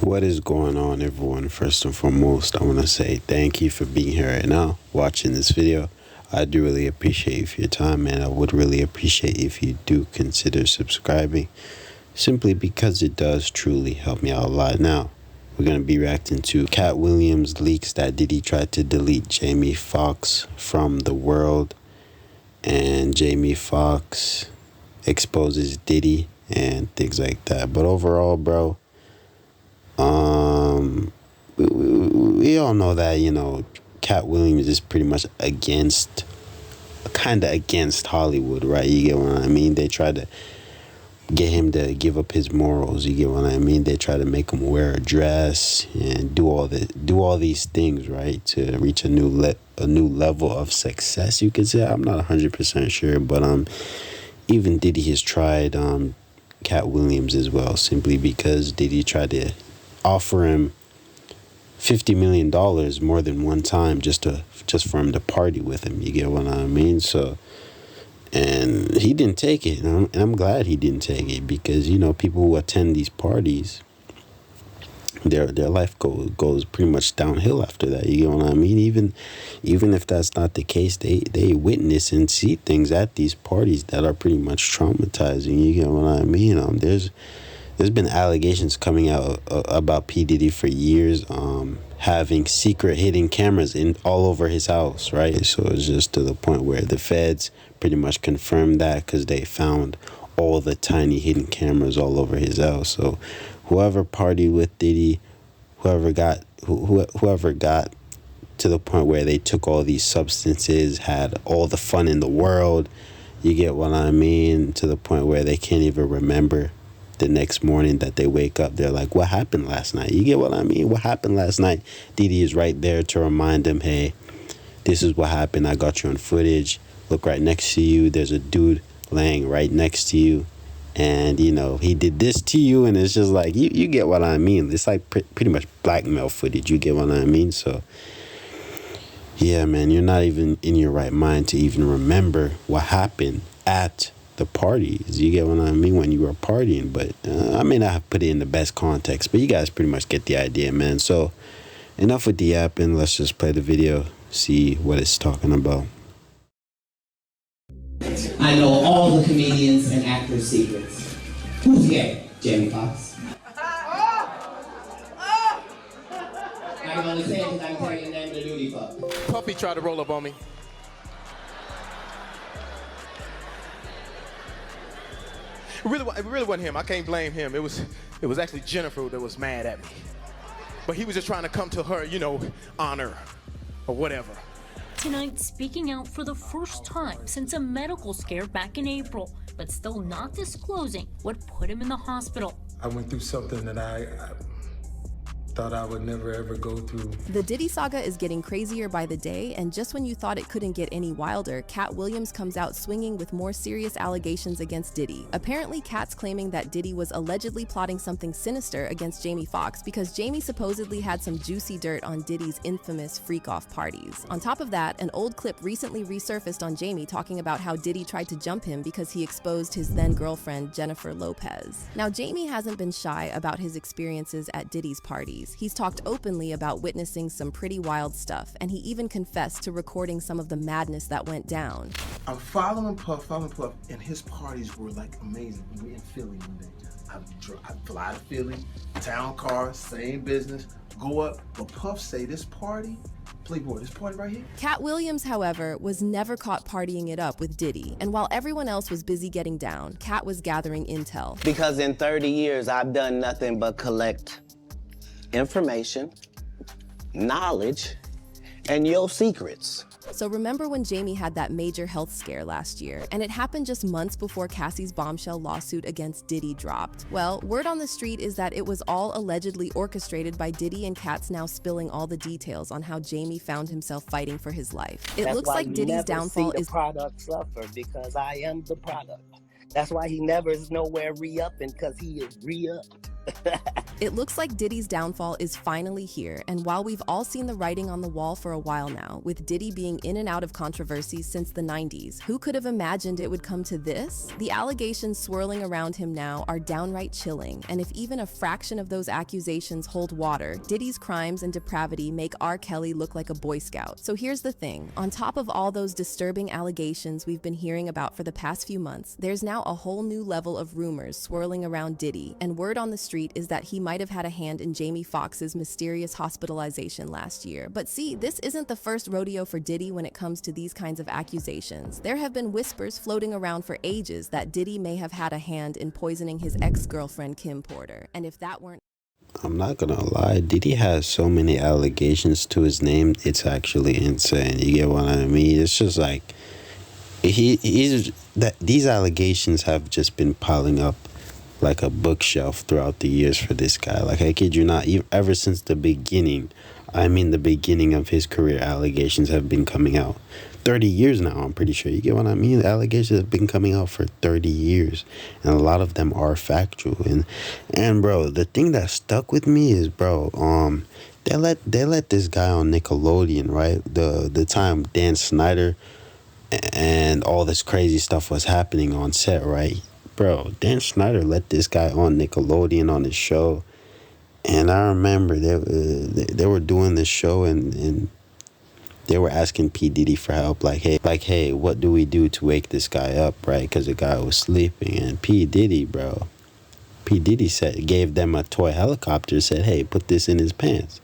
What is going on, everyone? First and foremost, I want to say thank you for being here right now, watching this video. I do really appreciate your time, and I would really appreciate if you do consider subscribing, simply because it does truly help me out a lot. Now, we're going to be reacting to Katt Williams leaks that Diddy tried to delete Jamie Foxx from the world, and Jamie Foxx exposes Diddy and things like that. But overall, bro, we all know that, Katt Williams is pretty much kind of against Hollywood, right? You get what I mean? They try to get him to give up his morals. You get what I mean? They try to make him wear a dress and do all these things, right, to reach a new level of success, you could say. I'm not 100% sure, but even Diddy has tried Katt Williams as well, simply because Diddy tried to offer him $50 million more than one time just for him to party with him. You get what I mean? So, and he didn't take it, and I'm glad he didn't take it, because people who attend these parties, their life goes pretty much downhill after that. You get what I mean? Even if that's not the case, they witness and see things at these parties that are pretty much traumatizing. You get what I mean? There's been allegations coming out about p.diddy for years, having secret hidden cameras all over his house, right? So it's just to the point where the feds pretty much confirmed that, because they found all the tiny hidden cameras all over his house. So whoever partied with Diddy, whoever got to the point where they took all these substances, had all the fun in the world, you get what I mean, to the point where they can't even remember the next morning that they wake up. They're like, what happened last night? You get what I mean? What happened last night? Diddy is right there to remind them, hey, this is what happened. I got you on footage. Look right next to you. There's a dude laying right next to you, and he did this to you. And it's just like, you get what I mean. It's like pretty much blackmail footage. You get what I mean? So yeah, man, you're not even in your right mind to even remember what happened at the parties. You get what I mean? When you were partying. But I may not have put it in the best context, but you guys pretty much get the idea, man. So enough with the yapping. Let's just play the video, see what it's talking about. I know all the comedians and actors' secrets. Who's gay? Jamie Foxx. I can only say it because I can tell you the name of the duty fuck. Puppy tried to roll up on me. It really wasn't him. I can't blame him. It was actually Jennifer that was mad at me. But he was just trying to come to her, honor or whatever. Tonight, speaking out for the first time since a medical scare back in April, but still not disclosing what put him in the hospital. I went through something that I thought I would never ever go through. The Diddy saga is getting crazier by the day, and just when you thought it couldn't get any wilder, Katt Williams comes out swinging with more serious allegations against Diddy. Apparently, Katt's claiming that Diddy was allegedly plotting something sinister against Jamie Foxx because Jamie supposedly had some juicy dirt on Diddy's infamous freak-off parties. On top of that, an old clip recently resurfaced on Jamie talking about how Diddy tried to jump him because he exposed his then-girlfriend Jennifer Lopez. Now, Jamie hasn't been shy about his experiences at Diddy's parties. He's talked openly about witnessing some pretty wild stuff, and he even confessed to recording some of the madness that went down. I'm following Puff, and his parties were like amazing. We were in Philly one day. I fly to Philly, town car, same business, go up, but Puff say this party, Playboy, this party right here? Katt Williams, however, was never caught partying it up with Diddy, and while everyone else was busy getting down, Katt was gathering intel. Because in 30 years, I've done nothing but collect information, knowledge, and your secrets. So remember when Jamie had that major health scare last year, and it happened just months before Cassie's bombshell lawsuit against Diddy dropped? Well, word on the street is that it was all allegedly orchestrated by Diddy, and Katt's now spilling all the details on how Jamie found himself fighting for his life. It looks like Diddy's downfall is— That's why you never see the product suffer, because I am the product. That's why he never is nowhere re-upping, because he is re-upped. It looks like Diddy's downfall is finally here, and while we've all seen the writing on the wall for a while now, with Diddy being in and out of controversies since the 90s, who could have imagined it would come to this? The allegations swirling around him now are downright chilling, and if even a fraction of those accusations hold water, Diddy's crimes and depravity make R. Kelly look like a Boy Scout. So here's the thing, on top of all those disturbing allegations we've been hearing about for the past few months, there's now a whole new level of rumors swirling around Diddy, and word on the street is that he might have had a hand in Jamie Foxx's mysterious hospitalization last year. But see, this isn't the first rodeo for Diddy when it comes to these kinds of accusations. There have been whispers floating around for ages that Diddy may have had a hand in poisoning his ex-girlfriend Kim Porter. And if that weren't... I'm not gonna lie, Diddy has so many allegations to his name, it's actually insane. You get what I mean? It's just like, these allegations have just been piling up like a bookshelf throughout the years for this guy. Like, I kid you not, ever since the beginning, the beginning of his career, allegations have been coming out. 30 years now, I'm pretty sure. You get what I mean? The allegations have been coming out for 30 years, and a lot of them are factual. And bro, the thing that stuck with me is, bro, they let this guy on Nickelodeon, right? The time Dan Snyder and all this crazy stuff was happening on set, right? Bro, Dan Snyder let this guy on Nickelodeon on his show, and I remember they were doing this show, and they were asking p.diddy for help, like, hey, what do we do to wake this guy up, right? Because the guy was sleeping, and p.diddy gave them a toy helicopter, said, hey, put this in his pants.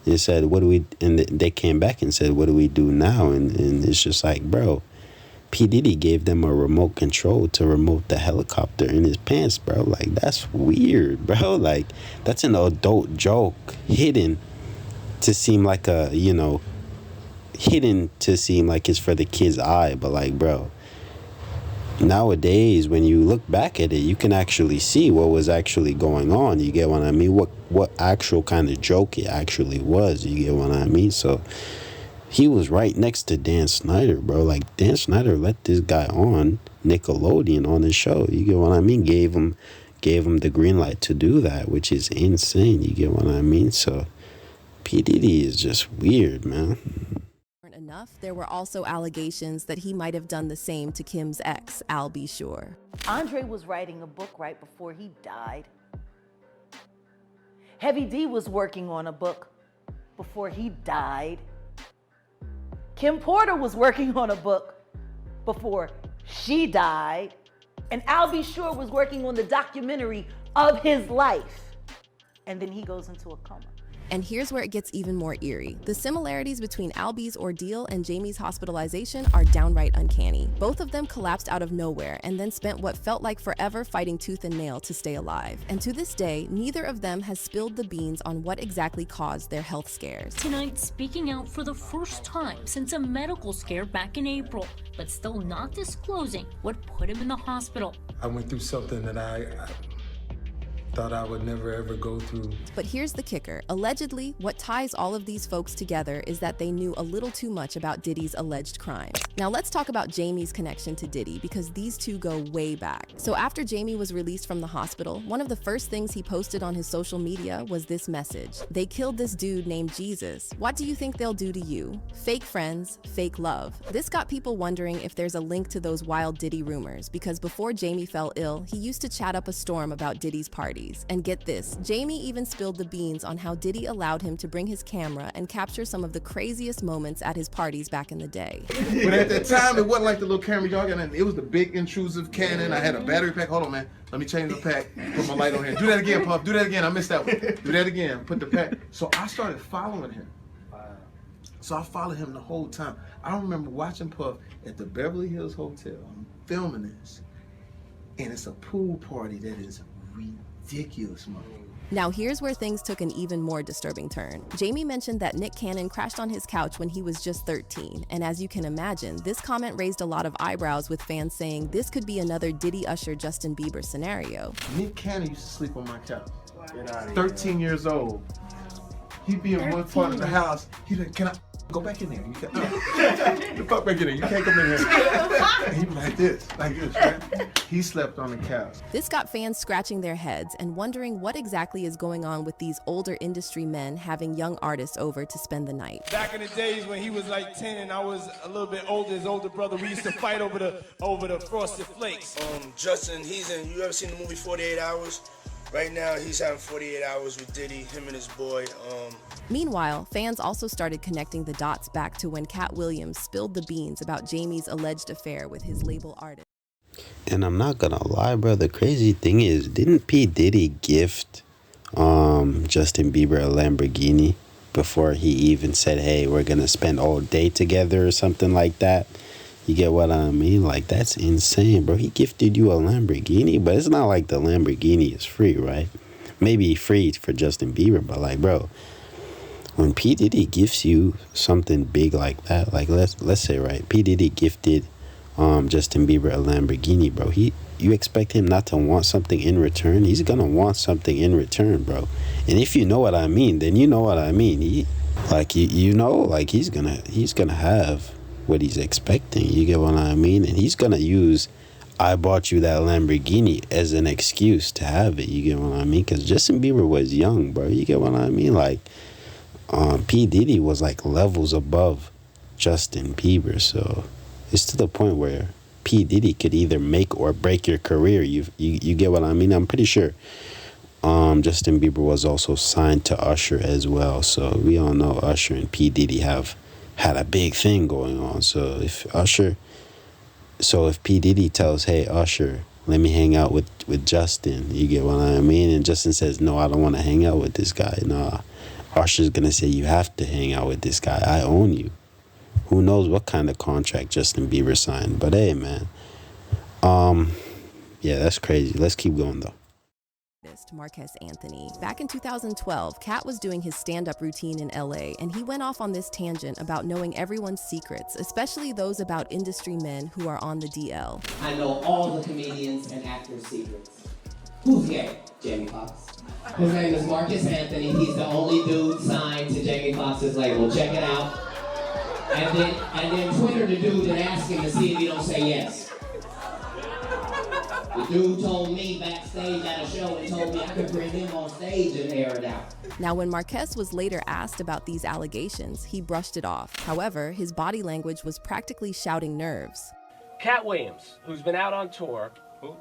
And said, and they came back and said, what do we do now? And it's just like, bro, P. Diddy gave them a remote control to remote the helicopter in his pants, bro. Like, that's weird, bro. Like, that's an adult joke hidden to seem like it's for the kid's eye. But, like, bro, nowadays, when you look back at it, you can actually see what was actually going on. You get what I mean? What actual kind of joke it actually was. You get what I mean? So he was right next to Dan Snyder, bro. Like, Dan Snyder let this guy on Nickelodeon on his show. You get what I mean? Gave him the green light to do that, which is insane. You get what I mean? So P. Diddy is just weird, man. Enough, there were also allegations that he might have done the same to Kim's ex, Al B. Sure. Andre was writing a book right before he died. Heavy D was working on a book before he died. Kim Porter was working on a book before she died. And Al B. Sure was working on the documentary of his life. And then he goes into a coma. And here's where it gets even more eerie. The similarities between Al B.'s ordeal and Jamie's hospitalization are downright uncanny. Both of them collapsed out of nowhere and then spent what felt like forever fighting tooth and nail to stay alive. And to this day, neither of them has spilled the beans on what exactly caused their health scares. Tonight, speaking out for the first time since a medical scare back in April, but still not disclosing what put him in the hospital. I went through something that I thought I would never ever go through. But here's the kicker. Allegedly, what ties all of these folks together is that they knew a little too much about Diddy's alleged crimes. Now let's talk about Jamie's connection to Diddy, because these two go way back. So after Jamie was released from the hospital, one of the first things he posted on his social media was this message: "They killed this dude named Jesus. What do you think they'll do to you? Fake friends, fake love." This got people wondering if there's a link to those wild Diddy rumors, because before Jamie fell ill, he used to chat up a storm about Diddy's party. And get this, Jamie even spilled the beans on how Diddy allowed him to bring his camera and capture some of the craziest moments at his parties back in the day. But at that time, it wasn't like the little camera y'all got, and it was the big intrusive Canon. I had a battery pack. Hold on, man. Let me change the pack. Put my light on here. Do that again, Puff. Do that again. I missed that one. Do that again. Put the pack. So I started following him. So I followed him the whole time. I remember watching Puff at the Beverly Hills Hotel. I'm filming this, and it's a pool party that is ridiculous, man. Now here's where things took an even more disturbing turn. Jamie mentioned that Nick Cannon crashed on his couch when he was just 13, and as you can imagine, this comment raised a lot of eyebrows, with fans saying this could be another Diddy Usher Justin Bieber scenario. Nick Cannon used to sleep on my couch. 13 years old. He'd be in one part of the house. He'd be like, can I Go back in there. You can't, get the fuck back in there. You can't come in here. He like this, right? He slept on the couch. This got fans scratching their heads and wondering what exactly is going on with these older industry men having young artists over to spend the night. Back in the days when he was like 10 and I was a little bit older, his older brother, we used to fight over the Frosted Flakes. Justin, you ever seen the movie 48 Hours? Right now, he's having 48 hours with Diddy, him and his boy. Meanwhile, fans also started connecting the dots back to when Katt Williams spilled the beans about Jamie's alleged affair with his label artist. And I'm not gonna lie, bro, the crazy thing is, didn't p.diddy gift Justin Bieber a Lamborghini before he even said, hey, we're gonna spend all day together or something like that? You get what I mean? Like, that's insane, bro. He gifted you a Lamborghini, but it's not like the Lamborghini is free, right? Maybe free for Justin Bieber, but like, bro, when P. Diddy gifts you something big like that, like let's say, right, P. Diddy gifted Justin Bieber a Lamborghini, bro. You expect him not to want something in return? He's gonna want something in return, bro. And if you know what I mean, then you know what I mean. You know, like he's gonna have what he's expecting. You get what I mean? And he's gonna use I bought you that Lamborghini as an excuse to have it. You get what I mean? Because Justin Bieber was young, bro. You get what I mean? Like, P. Diddy was like levels above Justin Bieber. So it's to the point where P. Diddy could either make or break your career. You get what I mean? I'm pretty sure Justin Bieber was also signed to Usher as well. So we all know Usher and P. Diddy have had a big thing going on. So if P. Diddy tells, hey, Usher, let me hang out with Justin, you get what I mean? And Justin says, no, I don't want to hang out with this guy. Nah, Usher's going to say, you have to hang out with this guy. I own you. Who knows what kind of contract Justin Bieber signed. But hey, man. Yeah, that's crazy. Let's keep going, though. Marquez Anthony. Back in 2012, Katt was doing his stand-up routine in LA, and he went off on this tangent about knowing everyone's secrets, especially those about industry men who are on the DL. I know all the comedians and actors' secrets. Who's gay? Jamie Foxx. His name is Marcus Anthony. He's the only dude signed to Jamie Foxx's label. Check it out. And then Twitter the dude and ask him to see if he don't say yes. The dude told me backstage at a show and told me I could bring him on stage and air it out. Now, when Marquez was later asked about these allegations, he brushed it off. However, his body language was practically shouting nerves. Katt Williams, who's been out on tour. Who?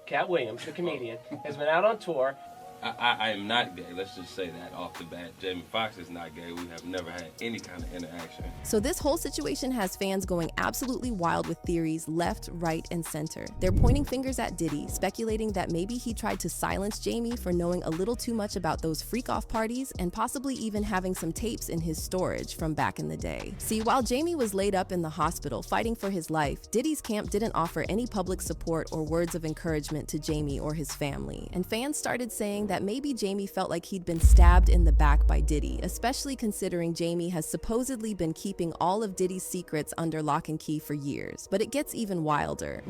Katt Williams, the comedian, has been out on tour. I am not gay. Let's just say that off the bat. Jamie Foxx is not gay. We have never had any kind of interaction. So this whole situation has fans going absolutely wild with theories left, right, and center. They're pointing fingers at Diddy, speculating that maybe he tried to silence Jamie for knowing a little too much about those freak-off parties and possibly even having some tapes in his storage from back in the day. See, while Jamie was laid up in the hospital fighting for his life, Diddy's camp didn't offer any public support or words of encouragement to Jamie or his family. And fans started saying that maybe Jamie felt like he'd been stabbed in the back by Diddy, especially considering Jamie has supposedly been keeping all of Diddy's secrets under lock and key for years. But it gets even wilder.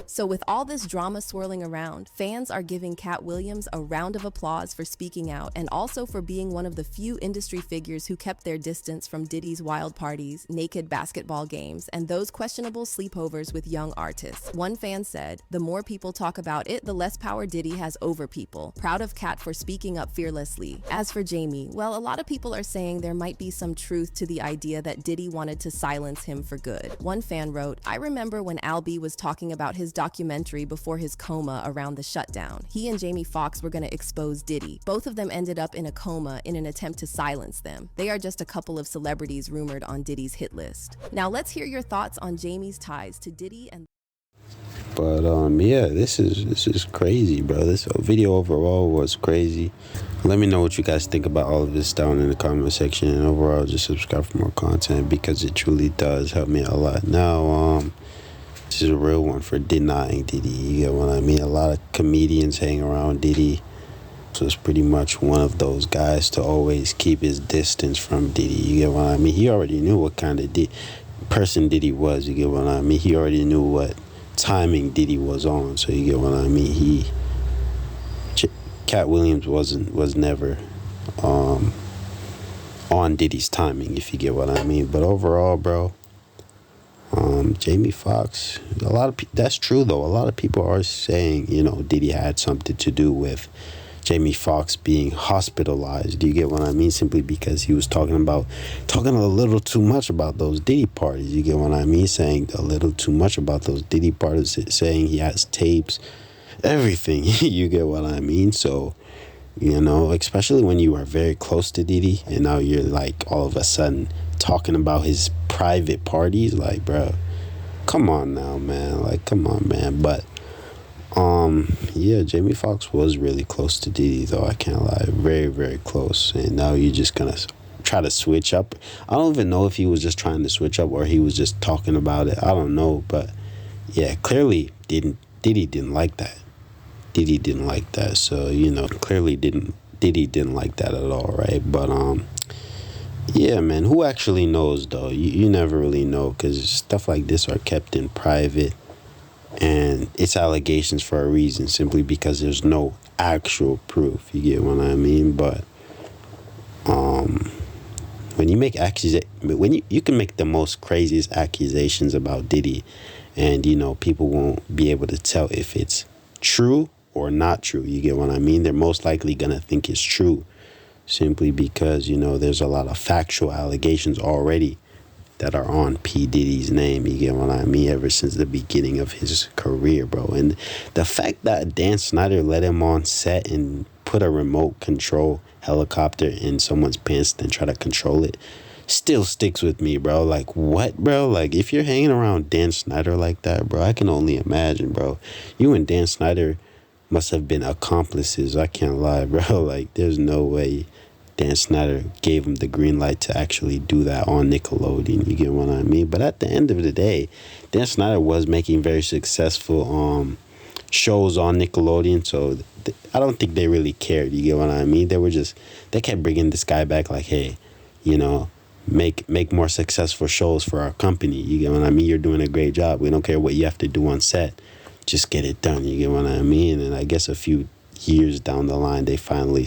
So with all this drama swirling around, fans are giving Katt Williams a round of applause for speaking out and also for being one of the few industry figures who kept their distance from Diddy's wild parties, naked basketball games, and those questionable sleepovers with young artists. One fan said, "The more people talk about it, the less power Diddy has over people." Proud of Katt for speaking up fearlessly. As for Jamie, well, a lot of people are saying there might be some truth to the idea that Diddy wanted to silence him for good. One fan wrote, "I remember when Al B was talking about his documentary before his coma around the shutdown. He and Jamie Foxx were going to expose Diddy. Both of them ended up in a coma in an attempt to silence them. They are just a couple of celebrities rumored on Diddy's hit list." Now let's hear your thoughts on Jamie's ties to Diddy and... But yeah, this is crazy, bro. This video overall was crazy. Let me know what you guys think about all of this down in the comment section, and overall just subscribe for more content because it truly does help me out a lot. Now this is a real one for denying Diddy. You get what I mean? A lot of comedians hang around Diddy. So it's pretty much one of those guys to always keep his distance from Diddy. You get what I mean? He already knew what kind of person Diddy was. You get what I mean? He already knew what timing Diddy was on. So you get what I mean? Katt Williams was never on Diddy's timing, if you get what I mean. But overall, bro, Jamie Foxx, that's true though. A lot of people are saying, you know, Diddy had something to do with Jamie Foxx being hospitalized. Do you get what I mean? Simply because he was talking a little too much about those Diddy parties. You get what I mean? Saying a little too much about those Diddy parties, saying he has tapes, everything. You get what I mean? So, you know, especially when you are very close to Diddy and now you're like all of a sudden talking about his private parties, like, bro, come on now, man. Like, come on, man. But yeah, Jamie Foxx was really close to Diddy, though. I can't lie, very, very close. And now you're just gonna try to switch up. I don't even know if he was just trying to switch up or he was just talking about it. I don't know, but yeah, clearly Diddy didn't like that. Diddy didn't like that. So, you know, clearly Diddy didn't like that at all, right? But yeah, man, who actually knows though? You never really know, because stuff like this are kept in private. And it's allegations for a reason, simply because there's no actual proof. You get what I mean? But when you make you can make the most craziest accusations about Diddy, and you know people won't be able to tell if it's true or not true. You get what I mean? They're most likely gonna think it's true, simply because, you know, there's a lot of factual allegations already that are on p.Diddy's name. You get what I mean? Ever since the beginning of his career, bro. And the fact that Dan Snyder let him on set and put a remote control helicopter in someone's pants and try to control it still sticks with me, bro. Like, what, bro? Like, if you're hanging around Dan Snyder like that, bro, I can only imagine, bro. You and Dan Snyder must have been accomplices. I can't lie, bro. Like, there's no way Dan Snyder gave him the green light to actually do that on Nickelodeon. You get what I mean? But at the end of the day, Dan Snyder was making very successful shows on Nickelodeon, so I don't think they really cared. You get what I mean? They kept bringing this guy back like, hey, you know, make more successful shows for our company. You get what I mean? You're doing a great job. We don't care what you have to do on set. Just get it done. You get what I mean? And I guess a few years down the line, they finally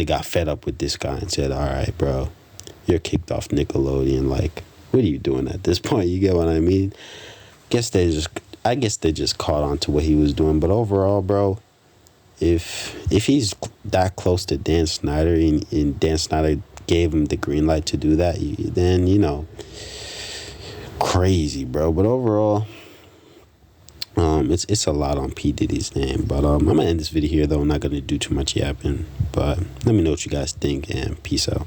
got fed up with this guy and said, all right, bro, you're kicked off Nickelodeon. Like, what are you doing at this point? You get what I mean? I guess they just caught on to what he was doing. But overall, bro, if he's that close to Dan Snyder and Dan Snyder gave him the green light to do that, then, you know, crazy, bro. But overall, it's a lot on P. Diddy's name. But I'm gonna end this video here, though. I'm not gonna do too much yapping. But let me know what you guys think, and peace out.